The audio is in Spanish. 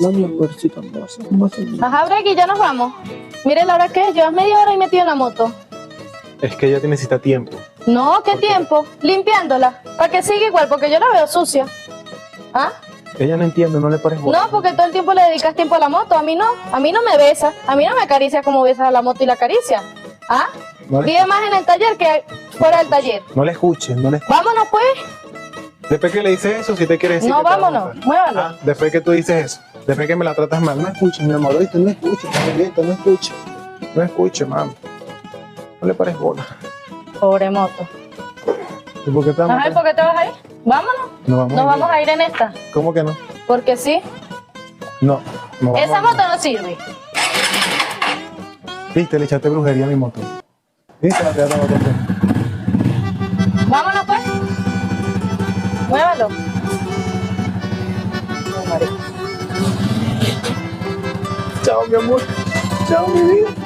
No, mi amorcito, no vas a... Ajá, Brecky, ya nos vamos. Mire la hora que es, llevas media hora y metido en la moto. Es que ella necesita tiempo. No, ¿qué tiempo? Limpiándola. ¿Para que siga igual? Porque yo la veo sucia. ¿Ah? Ella no entiende, no le parece bueno. No, porque todo el tiempo le dedicas tiempo a la moto. A mí no me besas. A mí no me acaricias como besas a la moto y la acaricia. ¿Ah? No le- Vive más en el taller que fuera del taller. No le escuches, no le escuches. Vámonos pues. Después que le dices eso, si te quieres decir No, que te va a vámonos. gustar. Muévalo. Ah, después que tú dices eso, después que me la tratas mal, no escuches, mi amor, oíste, no escuches, Carmelita, no escuches. No escuches, mami. No le pares bola. Pobre moto. ¿Y por qué te vamos Ajá, ¿y por qué te vas a ir? Vámonos. No Nos vamos a ir en esta. ¿Cómo que no? Porque sí. No. No vamos Esa a- moto no sirve. Viste, le echaste brujería a mi moto. Viste, la tiraste a la moto. Vámonos pues. Muévalo. Chao, mi amor. Chao, mi vida.